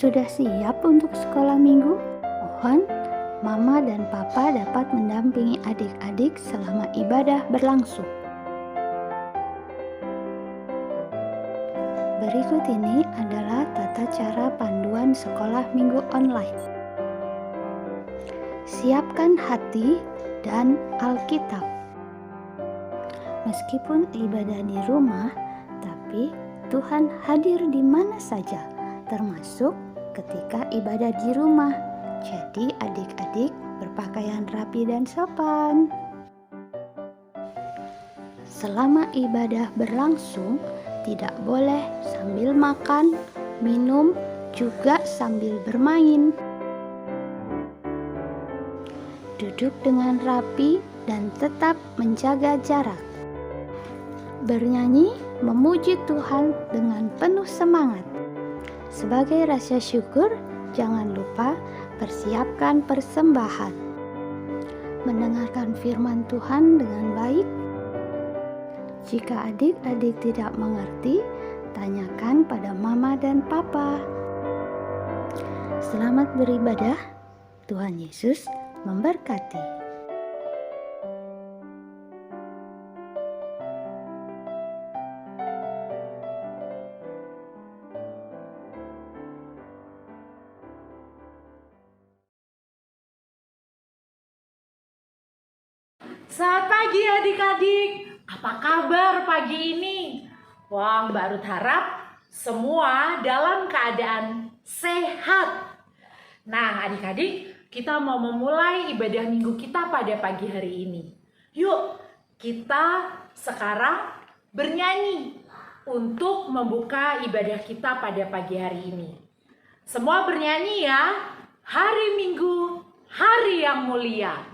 Sudah siap untuk sekolah minggu? Mohon Mama dan Papa dapat mendampingi adik-adik selama ibadah berlangsung. Berikut ini adalah tata cara panduan sekolah minggu online. Siapkan hati dan Alkitab. Meskipun ibadah di rumah, tapi Tuhan hadir di mana saja, termasuk ketika ibadah di rumah. Jadi adik-adik berpakaian rapi dan sopan. Selama ibadah berlangsung, tidak boleh sambil makan, minum, juga sambil bermain. Duduk dengan rapi dan tetap menjaga jarak. Bernyanyi memuji Tuhan dengan penuh semangat. Sebagai rasa syukur, jangan lupa persiapkan persembahan. Mendengarkan firman Tuhan dengan baik. Jika adik-adik tidak mengerti, tanyakan pada Mama dan Papa. Selamat beribadah. Tuhan Yesus memberkati. Selamat pagi adik-adik, apa kabar pagi ini? Wah, Mbak Ruth harap semua dalam keadaan sehat. Nah adik-adik, kita mau memulai ibadah minggu kita pada pagi hari ini. Yuk, kita sekarang bernyanyi untuk membuka ibadah kita pada pagi hari ini. Semua bernyanyi ya, hari Minggu, hari yang mulia.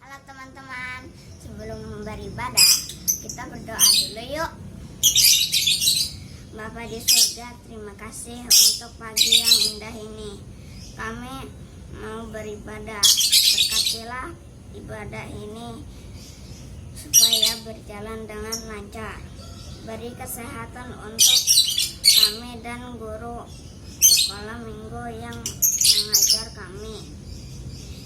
Halo teman-teman, sebelum beribadah kita berdoa dulu yuk. Bapa di surga, terima kasih untuk pagi yang indah ini. Kami mau beribadah, berkatilah ibadah ini supaya berjalan dengan lancar. Beri kesehatan untuk kami dan guru sekolah minggu yang mengajar kami.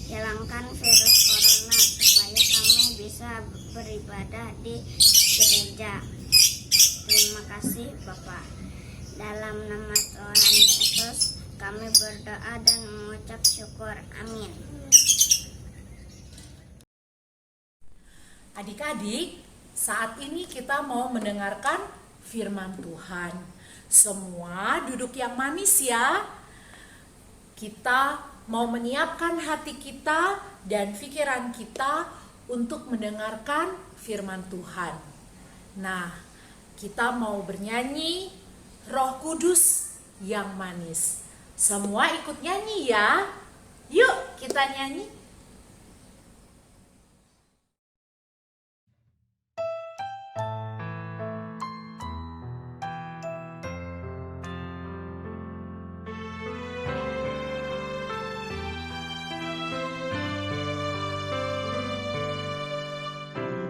Hilangkan virus corona supaya kami bisa beribadah di gereja. Terima kasih Bapak. Dalam nama Tuhan Yesus kami berdoa dan mengucap syukur. Amin. Adik-adik, saat ini kita mau mendengarkan firman Tuhan. Semua duduk yang manis ya. Kita mau menyiapkan hati kita dan pikiran kita untuk mendengarkan firman Tuhan. Nah, kita mau bernyanyi Roh Kudus yang manis. Semua ikut nyanyi ya. Yuk kita nyanyi.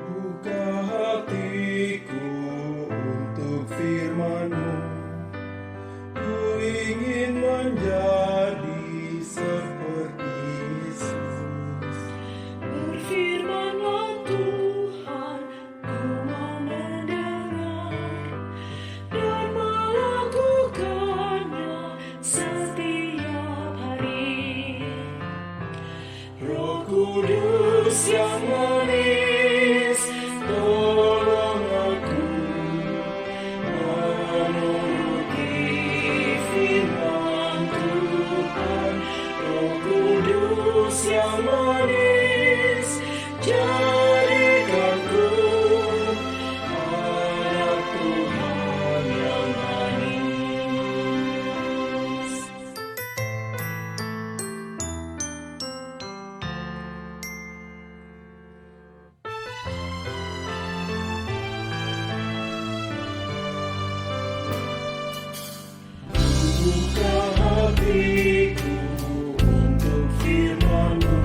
Buka hatiku untuk firman-Mu. Ku ingin menjadi seperti Yesus. Berfirmanlah Tuhan, ku mau mendengar dan melakukannya setiap hari. Roh Kudus yang manis, tolong aku menuruti firman Tuhan. Roh Kudus yang manis, jadikanku anak Tuhan yang manis. Buka hatiku untuk firman-Mu.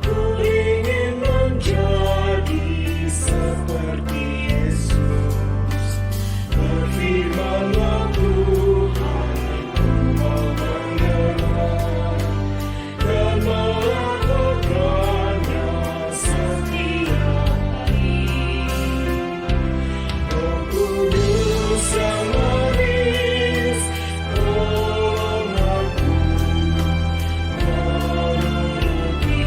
Ku ingin menjadi seperti Yesus. Berfirmanlah Tuhan, ku mau mendengar dan melakukannya setiap hari. Roh Kudus yang manis, tolong aku menuruti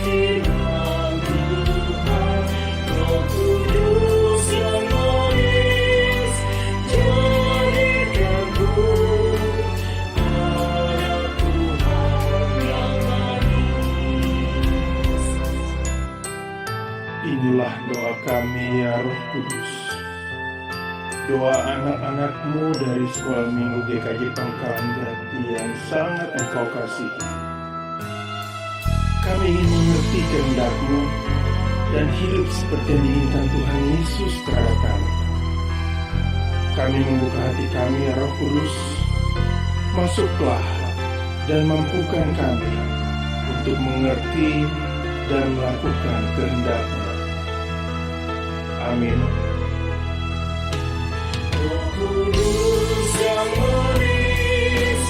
firman Tuhan. Roh Kudus yang manis, jadikanku anak Tuhan yang manis. Inilah doa kami ya Roh Kudus, doa anak-anak-Mu dari Sekolah Minggu GKJ Pangkalan Jati yang sangat Engkau kasihi. Kami ingin mengerti kehendak-Mu dan hidup seperti yang diinginkan Tuhan Yesus terhadap kami. Kami membuka hati kami ya Roh Kudus, masuklah dan mampukan kami untuk mengerti dan melakukan kehendak-Mu. Amin. Roh Kudus yang manis,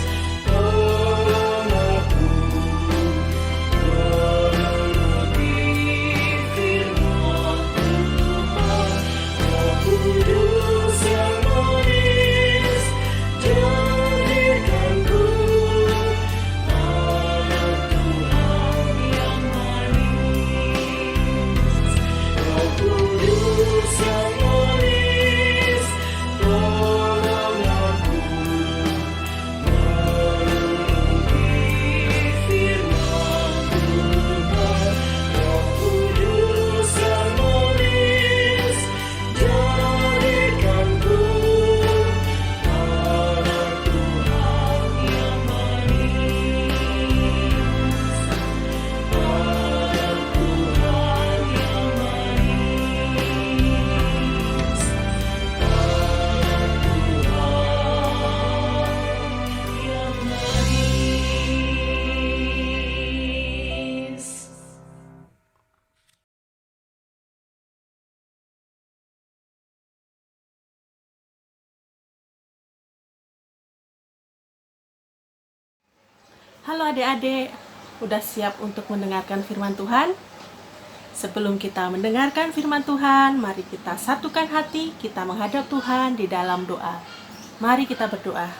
tolong aku menuruti firman Tuhan. Roh Kudus yang manis, jadikanku anak Tuhan yang manis. Roh Kudus yang manis, tolong aku menuruti firman Tuhan. Roh Kudus yang manis, jadikanku anak Tuhan yang manis. Anak Tuhan yang manis. Anak Tuhan yang manis. Halo adik-adik, udah siap untuk mendengarkan firman Tuhan? Sebelum kita mendengarkan firman Tuhan, mari kita satukan hati, kita menghadap Tuhan di dalam doa. Mari kita berdoa.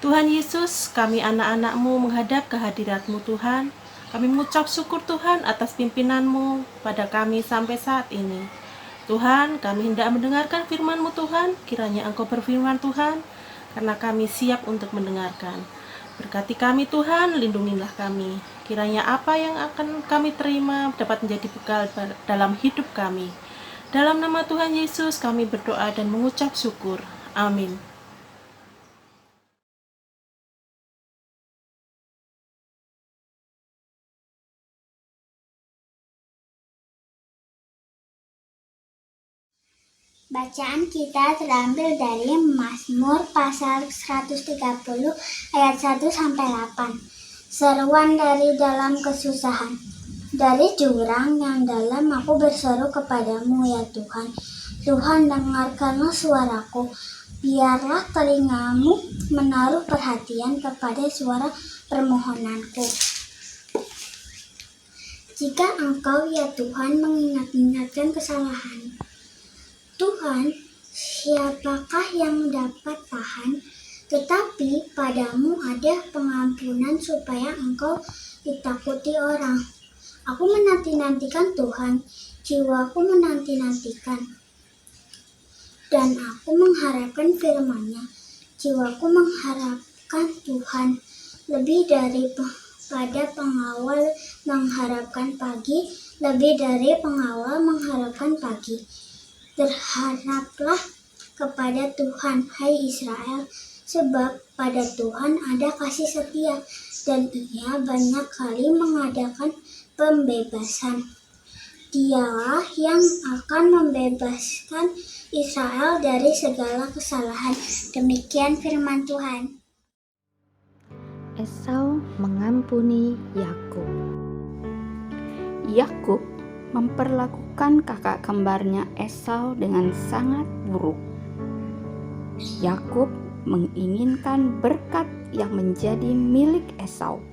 Tuhan Yesus, kami anak-anak-Mu menghadap kehadirat-Mu Tuhan. Kami mengucap syukur Tuhan atas pimpinan-Mu pada kami sampai saat ini. Tuhan, kami hendak mendengarkan firman-Mu Tuhan, kiranya Engkau berfirman Tuhan, karena kami siap untuk mendengarkan. Berkati kami Tuhan, lindungilah kami. Kiranya apa yang akan kami terima dapat menjadi bekal dalam hidup kami. Dalam nama Tuhan Yesus kami berdoa dan mengucap syukur. Amin. Bacaan kita terambil dari Mazmur pasal 130 ayat 1-8. Seruan dari dalam kesusahan. Dari jurang yang dalam aku berseru kepadamu ya Tuhan. Tuhan, dengarkanlah suaraku. Biarlah telingamu menaruh perhatian kepada suara permohonanku. Jika Engkau ya Tuhan mengingat-ingatkan kesalahan, Tuhan, siapakah yang dapat tahan? Tetapi padamu ada pengampunan supaya Engkau ditakuti orang. Aku menanti-nantikan Tuhan, jiwaku menanti-nantikan. Dan aku mengharapkan firman-Nya. Jiwaku mengharapkan Tuhan, lebih daripada pengawal mengharapkan pagi, lebih dari pengawal mengharapkan pagi. Berharaplah kepada Tuhan, hai Israel, sebab pada Tuhan ada kasih setia, dan Ia banyak kali mengadakan pembebasan. Dialah yang akan membebaskan Israel dari segala kesalahan. Demikian firman Tuhan. Esau mengampuni Yakub. Yakub memperlakukan kakak kembarnya Esau dengan sangat buruk. Yakub menginginkan berkat yang menjadi milik Esau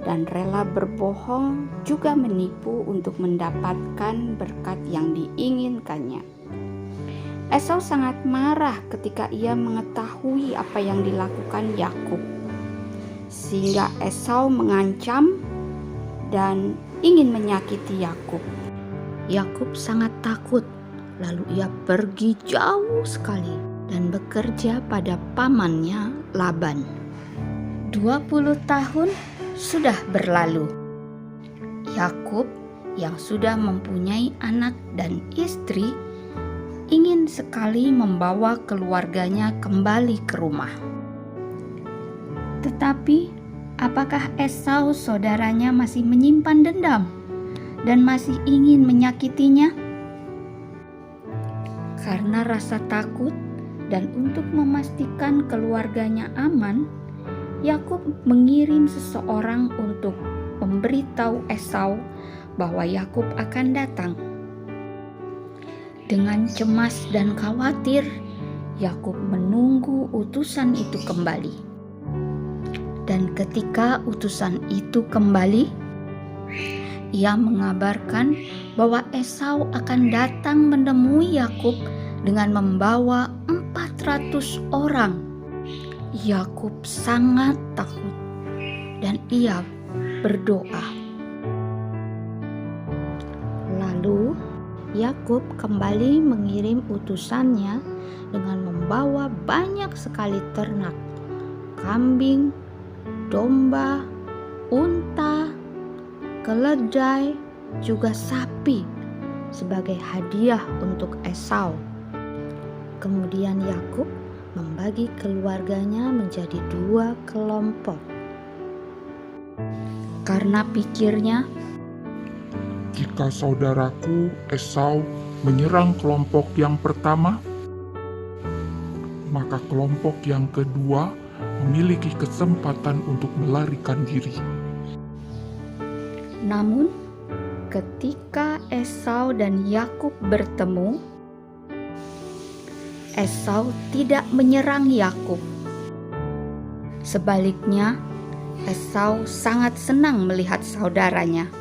dan rela berbohong juga menipu untuk mendapatkan berkat yang diinginkannya. Esau sangat marah ketika ia mengetahui apa yang dilakukan Yakub, sehingga Esau mengancam dan ingin menyakiti Yakub. Yakub sangat takut, lalu ia pergi jauh sekali dan bekerja pada pamannya Laban. 20 tahun sudah berlalu. Yakub yang sudah mempunyai anak dan istri ingin sekali membawa keluarganya kembali ke rumah. Tetapi apakah Esau saudaranya masih menyimpan dendam dan masih ingin menyakitinya? Karena rasa takut dan untuk memastikan keluarganya aman, Yakub mengirim seseorang untuk memberitahu Esau bahwa Yakub akan datang. Dengan cemas dan khawatir, Yakub menunggu utusan itu kembali. Dan ketika utusan itu kembali, ia mengabarkan bahwa Esau akan datang menemui Yakub dengan membawa 400 orang. Yakub sangat takut dan ia berdoa. Lalu Yakub kembali mengirim utusannya dengan membawa banyak sekali ternak, kambing, domba, unta, keledai, juga sapi sebagai hadiah untuk Esau. Kemudian Yakub membagi keluarganya menjadi 2 kelompok. Karena pikirnya, jika saudaraku Esau menyerang kelompok yang pertama, maka kelompok yang kedua memiliki kesempatan untuk melarikan diri. Namun, ketika Esau dan Yakub bertemu, Esau tidak menyerang Yakub. Sebaliknya, Esau sangat senang melihat saudaranya.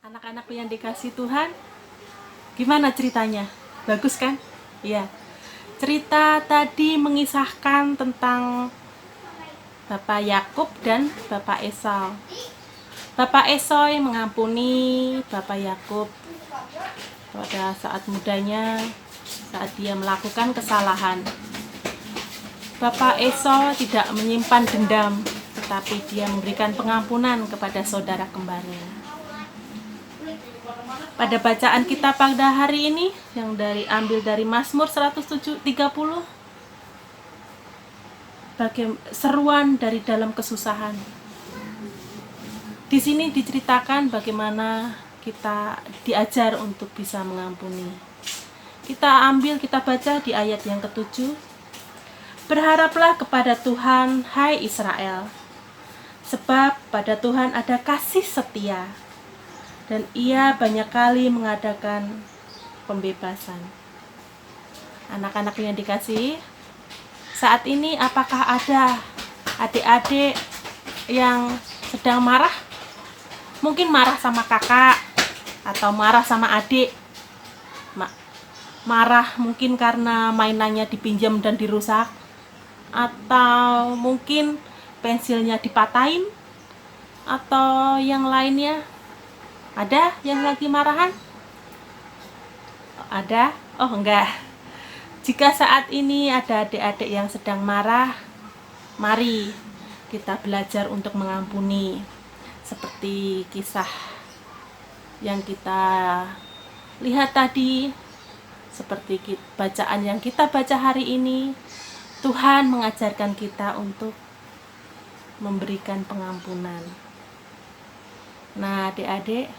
Anak-anakku yang dikasihi Tuhan, gimana ceritanya? Bagus kan? Iya. Cerita tadi mengisahkan tentang Bapak Yakub dan Bapak Esau. Bapak Esau mengampuni Bapak Yakub pada saat mudanya, saat dia melakukan kesalahan. Bapak Esau tidak menyimpan dendam, tetapi dia memberikan pengampunan kepada saudara kembarnya. Pada bacaan kita pada hari ini yang ambil dari Mazmur 130, seruan dari dalam kesusahan. Di sini diceritakan bagaimana kita diajar untuk bisa mengampuni. Kita baca di ayat yang ke-7. Berharaplah kepada Tuhan, hai Israel, sebab pada Tuhan ada kasih setia, dan Ia banyak kali mengadakan pembebasan. Anak-anak yang dikasihi, saat ini apakah ada adik-adik yang sedang marah? Mungkin marah sama kakak atau marah sama adik. Marah mungkin karena mainannya dipinjam dan dirusak, atau mungkin pensilnya dipatahin, atau yang lainnya. Ada yang lagi marahan? Ada? Oh enggak. Jika saat ini ada adik-adik yang sedang marah, mari kita belajar untuk mengampuni. Seperti kisah yang kita lihat tadi, seperti bacaan yang kita baca hari ini, Tuhan mengajarkan kita untuk memberikan pengampunan. Nah, adik-adik,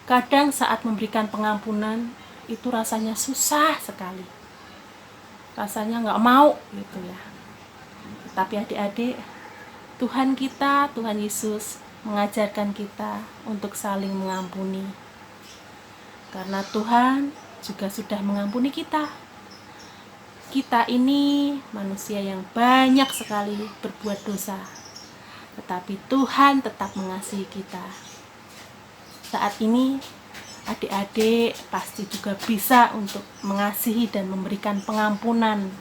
kadang saat memberikan pengampunan itu rasanya susah sekali. Rasanya nggak mau gitu ya. Tapi adik-adik, Tuhan kita, Tuhan Yesus mengajarkan kita untuk saling mengampuni. Karena Tuhan juga sudah mengampuni kita. Kita ini manusia yang banyak sekali berbuat dosa, tetapi Tuhan tetap mengasihi kita. Saat ini adik-adik pasti juga bisa untuk mengasihi dan memberikan pengampunan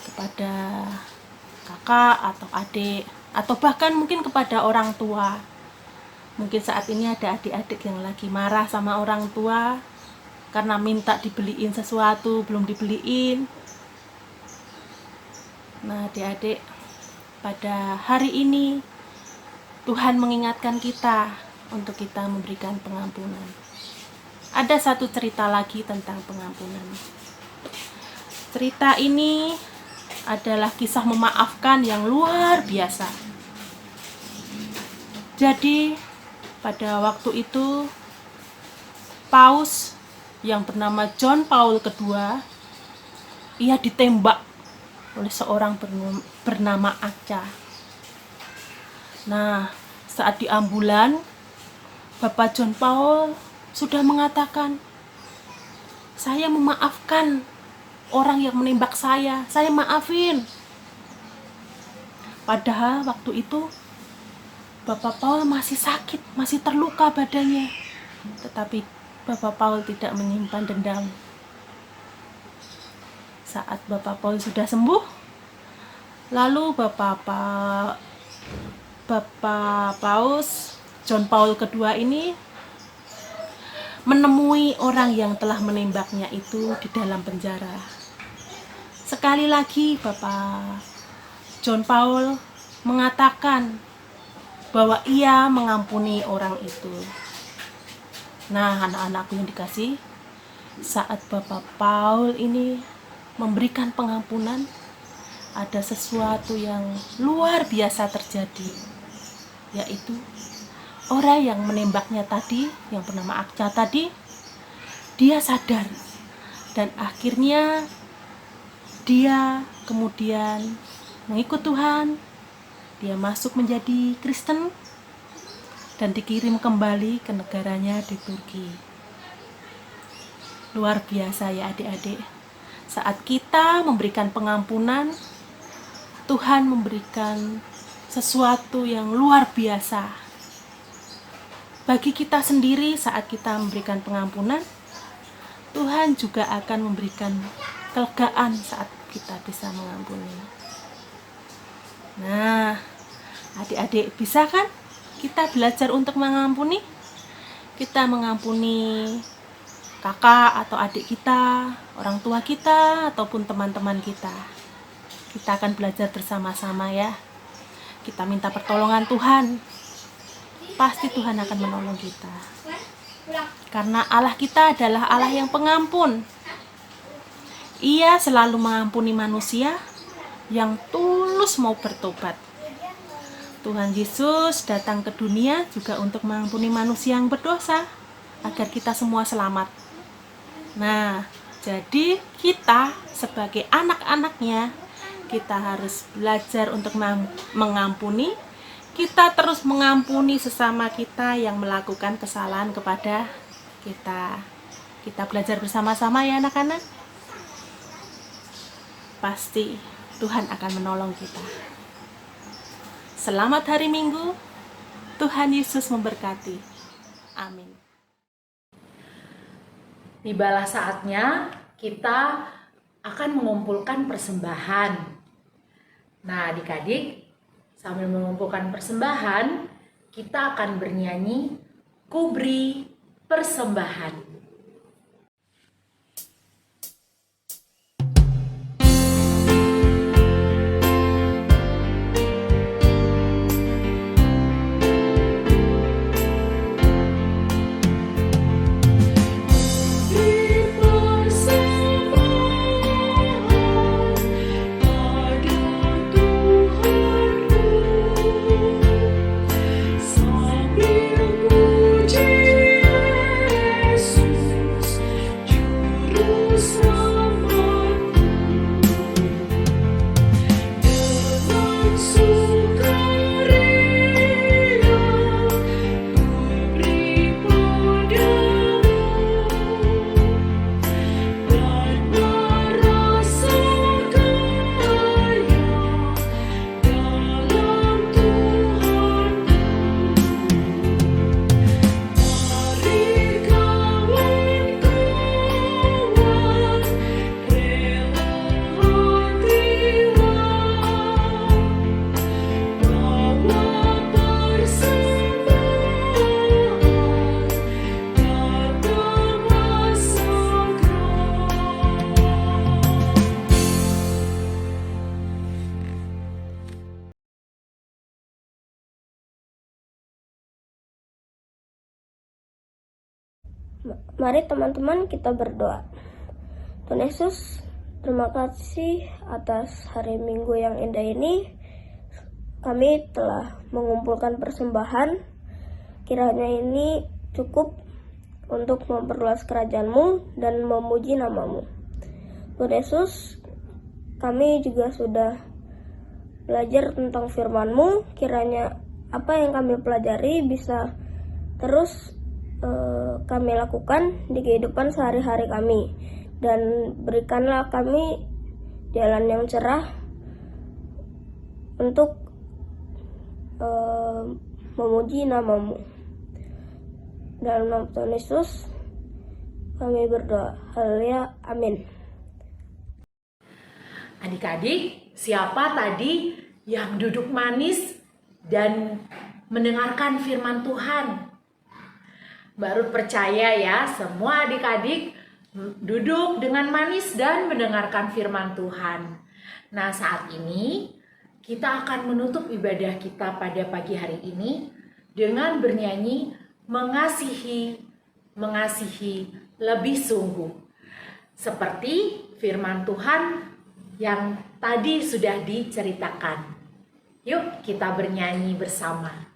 kepada kakak atau adik, atau bahkan mungkin kepada orang tua. Mungkin saat ini ada adik-adik yang lagi marah sama orang tua karena minta dibeliin sesuatu, belum dibeliin. Nah, adik-adik, pada hari ini Tuhan mengingatkan kita untuk kita memberikan pengampunan. Ada satu cerita lagi tentang pengampunan. Cerita ini adalah kisah memaafkan yang luar biasa. Jadi pada waktu itu Paus yang bernama John Paul II, ia ditembak oleh seorang bernama Acca. Nah, saat di ambulan, Bapak John Paul sudah mengatakan, saya memaafkan orang yang menembak saya maafin. Padahal waktu itu Bapak Paul masih sakit, masih terluka badannya. Tetapi Bapak Paul tidak menyimpan dendam. Saat Bapak Paul sudah sembuh, lalu Bapak Paus John Paul II ini menemui orang yang telah menembaknya itu di dalam penjara. Sekali lagi Bapak John Paul mengatakan bahwa ia mengampuni orang itu. Nah, anak-anakku yang dikasih, saat Bapak Paul ini memberikan pengampunan, ada sesuatu yang luar biasa terjadi, yaitu orang yang menembaknya tadi, yang bernama Acca tadi, dia sadar, dan akhirnya dia kemudian mengikut Tuhan. Dia masuk menjadi Kristen dan dikirim kembali ke negaranya di Turki. Luar biasa ya adik-adik. Saat kita memberikan pengampunan, Tuhan memberikan sesuatu yang luar biasa. Bagi kita sendiri saat kita memberikan pengampunan, Tuhan juga akan memberikan kelegaan saat kita bisa mengampuni. Nah, adik-adik, bisa kan kita belajar untuk mengampuni? Kita mengampuni kakak atau adik kita, orang tua kita, ataupun teman-teman kita. Kita akan belajar bersama-sama ya. kita minta pertolongan Tuhan, pasti Tuhan akan menolong kita. Karena Allah kita adalah Allah yang pengampun. Ia selalu mengampuni manusia yang tulus mau bertobat. Tuhan Yesus datang ke dunia juga untuk mengampuni manusia yang berdosa, agar kita semua selamat. Nah, jadi kita sebagai anak-anaknya, kita harus belajar untuk mengampuni. Kita terus mengampuni sesama kita yang melakukan kesalahan kepada kita. Kita belajar bersama-sama ya anak-anak. Pasti Tuhan akan menolong kita. Selamat hari Minggu. Tuhan Yesus memberkati. Amin. Tibalah saatnya kita akan mengumpulkan persembahan. Nah, adik-adik, sambil mengumpulkan persembahan, kita akan bernyanyi Kuberi Persembahan. Mari teman-teman kita berdoa. Tuhan Yesus, terima kasih atas hari Minggu yang indah ini. Kami telah mengumpulkan persembahan. Kiranya ini cukup untuk memperluas kerajaan-Mu dan memuji nama-Mu. Tuhan Yesus, kami juga sudah belajar tentang firman-Mu. Kiranya apa yang kami pelajari bisa terus kami lakukan di kehidupan sehari-hari kami, dan berikanlah kami jalan yang cerah untuk memuji nama-Mu. Dalam nama Tuhan Yesus kami berdoa. Haleluya, amin. Adik-adik, siapa tadi yang duduk manis dan mendengarkan firman Tuhan? Baru percaya ya, semua adik-adik duduk dengan manis dan mendengarkan firman Tuhan. Nah, saat ini kita akan menutup ibadah kita pada pagi hari ini dengan bernyanyi mengasihi lebih sungguh. Seperti firman Tuhan yang tadi sudah diceritakan. Yuk kita bernyanyi bersama.